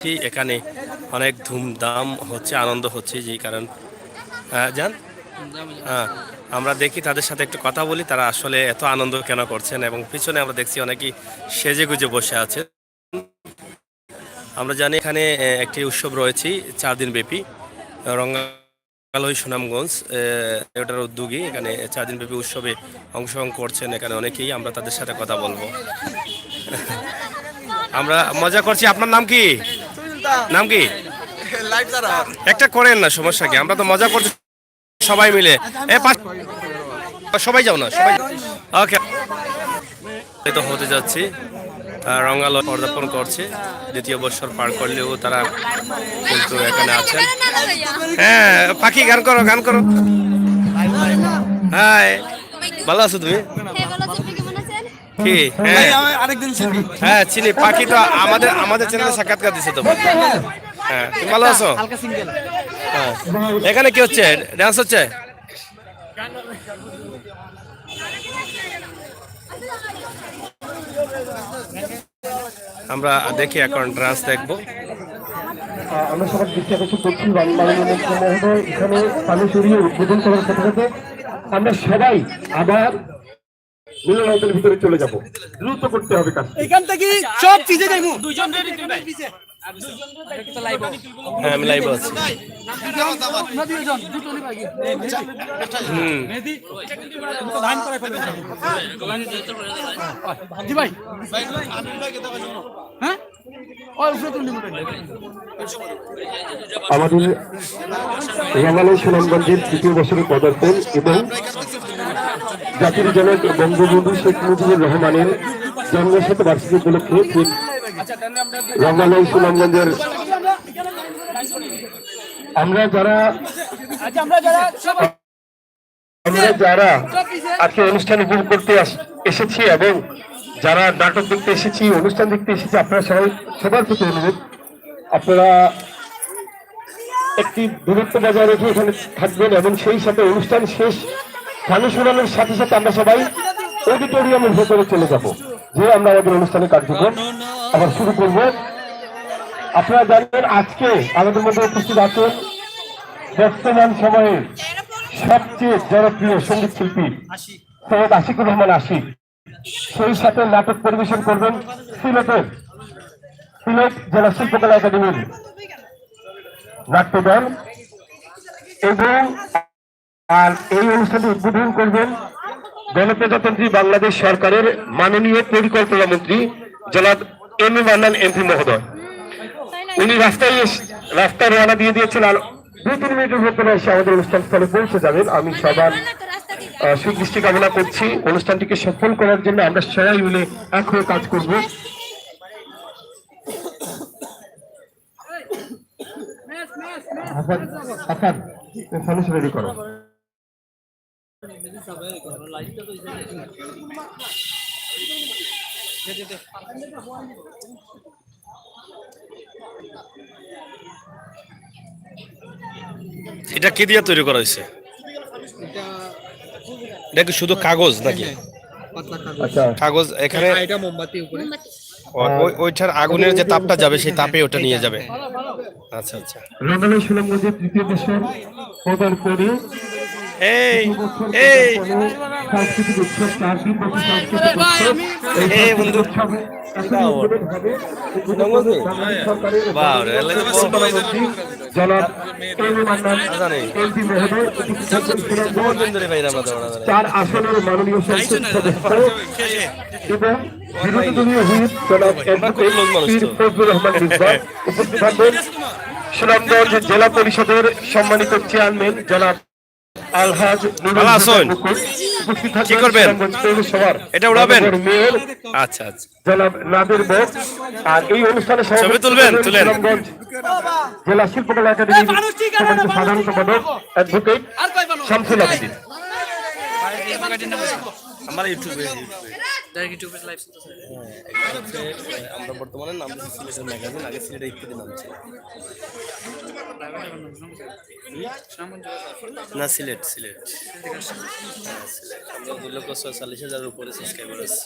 এখানে অনেক ধুমধাম হচ্ছে, আনন্দ হচ্ছে, যেই কারণ জান আমরা দেখি তাদের সাথে একটু কথা বলি, তারা আসলে এত আনন্দ কেন করছেন। এবং পিছনে আমরা দেখছি অনেকেই সেজে গুজে বসে আছে। আমরা জানি এখানে একটি উৎসব রয়েছে 4 দিন ব্যাপী, রঙ্গালয় সুনামগঞ্জ এটার উদ্যোগী এখানে 4 দিন ব্যাপী উৎসবে অংশগ্রহণ করছেন এখানে অনেকেই। আমরা তাদের সাথে কথা বলবো। আমরা মজা করছি। আপনার নাম কি? নাম কি? একটা করেন না, সমস্যা কি? আমরা তো মজা করছি সবাই মিলে। সবাই যাও না, সবাই ওকে। তো হতে যাচ্ছি, রঙ্গালয় পদার্পণ করছে, দ্বিতীয় বছর পার করলেও তারা কিন্তু এখানে আছেন। হ্যাঁ পাখি, গান করো, গান করো। হ্যাঁ ভালো আছো তুমি? কি? হ্যাঁ আরেকদিন চিনি। হ্যাঁ চিনি। পাখি তো আমাদের চ্যানেলে সাক্ষাৎকার দিছে তো। হ্যাঁ তুমি ভালো আছো? হ্যাঁ এখানে কি হচ্ছে? ডান্স হচ্ছে? আমরা দেখি এখন ডান্স দেখবো। আমরা সবার দৃষ্টি আকর্ষণ করছি মাননীয় মুখ্যমন্ত্রী মহোদয় এখানে পানি সরিয়ে উদ্বোধন করার সাথে সাথে আমরা সবাই আবার মিলনায়তনের ভিতরে চলে যাব। দ্রুত করতে হবে কাজ। এখান থেকে সব পিছে যাইমু। হ্যাঁ আমি লাইভ আছি। আমাদের রঙ্গালয় সুনামগঞ্জের 3য় বছরের পদার্পণ এবং জাতির জনক বঙ্গবন্ধু শেখ মুজিবুর রহমানের জন্মশতবার্ষিকী উপলক্ষে রঙ্গালয় সুনামগঞ্জের আমরা যারা আজকে অনুষ্ঠান উপভোগ করতে এসেছি এবং যারা নাটক দেখতে এসেছি, অনুষ্ঠান দেখতে এসেছি, আপনারা সবার প্রতি অনুরোধ, আপনারা একটি দূরত্ব বজায় রেখে এখানে থাকবেন এবং সেই সাথে অনুষ্ঠান শেষ গান শোনানোর সাথে সাথে আমরা সবাই অডিটোরিয়ামের ভেতরে চলে যাব, যে আমরা আমাদের অনুষ্ঠানের কার্যক্রম আবার শুরু করব। আপনারা জানেন আজকে আমাদের মধ্যে উপস্থিত আছেন বর্তমান সময়ে সবচেয়ে জনপ্রিয় সঙ্গীত শিল্পী সৈয়দ আশিকুর রহমান আশিক। সেই সাথে নাটক পরিবেশন করবেন সিলেট জেলা শিল্পকলা একাডেমির নাট্যদল এবং এই অনুষ্ঠানটি উদ্বোধন করবেন গণপ্রজাতন্ত্রী বাংলাদেশ সরকারের মাননীয় পরিকল্পনা মন্ত্রী জনাব এম এ মান্নান এমপি মহোদয়। উনি রাস্তায় রওনা দিয়ে দিয়েছেন, আর 2-3 মিনিটের ভেতরে এসে আমাদের অনুষ্ঠান স্থলে পৌঁছে যাবেন। আমি সবার সুদৃষ্টি কামনা করছি। অনুষ্ঠানটিকে সফল করার জন্য আমরা সবাই মিলে এক হয়ে কাজ করব। রেডি করো। এটা কি দিয়ে তৈরি করা হয়েছে? এটা কি শুধু কাগজ নাকি? আচ্ছা কাগজ। এখানে ওইটার আগুনের যে তাপটা যাবে সেই তাপে ওটা নিয়ে যাবে। আচ্ছা আচ্ছা। রঙ্গালয় সুনামগঞ্জের 3য় বছর পদার্পণে এই এই সাংস্কৃতিক উৎসব 4 দিন ব্যাপী সাংস্কৃতিক উৎসব এই বন্ধু জনাব এম এ মান্নান এমপি মহোদয় উপস্থিত থাকবেন সুনামগঞ্জ 4 আসনের মাননীয় সংসদ সদস্য এবং বিরোধী দলীয় হুইপ জনাব অ্যাডভোকেট পীর ফজলুর রহমান রিজওয়ান উপস্থিত থাকবেন সুনামগঞ্জ জেলা পরিষদের সম্মানিত চেয়ারম্যান জনাব আলহাজ কি করবেন? এটা উড়াবেন? আচ্ছা আচ্ছা। জনাব নাদির বক্স। আর এই অনুষ্ঠানে ছবি তুলবেন? তুলেন। সুনামগঞ্জ জেলা শিল্পকলা একাডেমির সম্মানিত সাধারণ সম্পাদক অ্যাডভোকেট শামসুল আবেদীন। আমার ইউটিউবে লাইভ চলতেছে। আমরা বর্তমানে নাম দিচ্ছি সিলেটের ম্যাগাজিন, আগে সিলেটের ইত্যাদি নাম ছিল। না সিলেট সিলেট। আমরা 2,46,000-এর উপরে সাবস্ক্রাইবার আছে।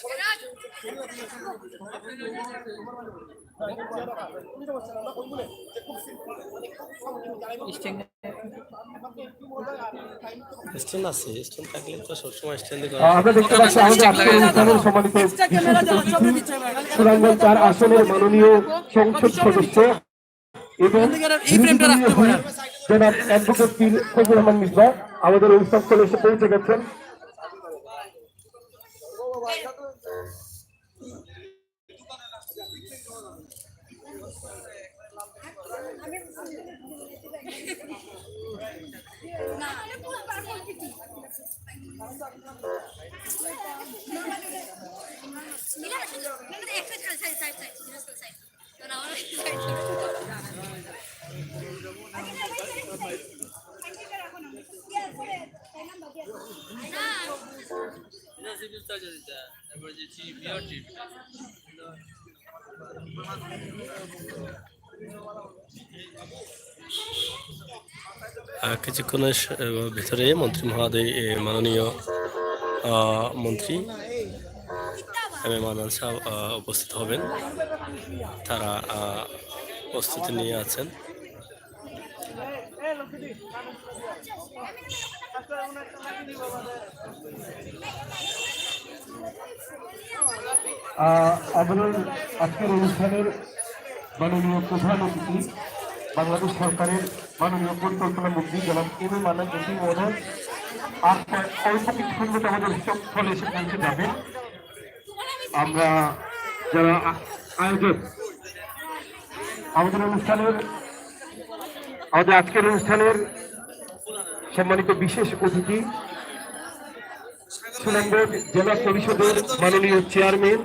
স্ট্যান্ড আছে, স্ট্যান্ড থাকলে তো সবসময় স্ট্যান্ডে করা আমরা দেখতে পাচ্ছি আমাদের আজকের অনুষ্ঠানের সম্মানিত সুনামগঞ্জ 4 আসনের মাননীয় সংসদ সদস্য এবং জনাব অ্যাডভোকেট পীর ফজলুর রহমান মিসবাহ আমাদের অনুষ্ঠান স্থলে এসে পৌঁছে গেছেন। কিছুক্ষণের ভিতরে মন্ত্রী মহোদয়, মাননীয় মন্ত্রী এম এ মান্নান সাহেব উপস্থিত হবেন। তারা প্রস্তুতি নিয়ে আছেন। আমাদের আজকের অনুষ্ঠানের মাননীয় প্রধানমন্ত্রী, বাংলাদেশ সরকারের মাননীয় পরিকল্পনা মন্ত্রী জনাব এম এ মান্নান মন্ত্রী মহোদয় আর অল্প কিছুক্ষণ মতো আমাদের স্থলে এসে পৌঁছে যাবেন। আমরা যারা আয়োজক আমাদের আজকের অনুষ্ঠানের সম্মানিত বিশেষ অতিথি সুনামগঞ্জ জেলা পরিষদের মাননীয় চেয়ারম্যান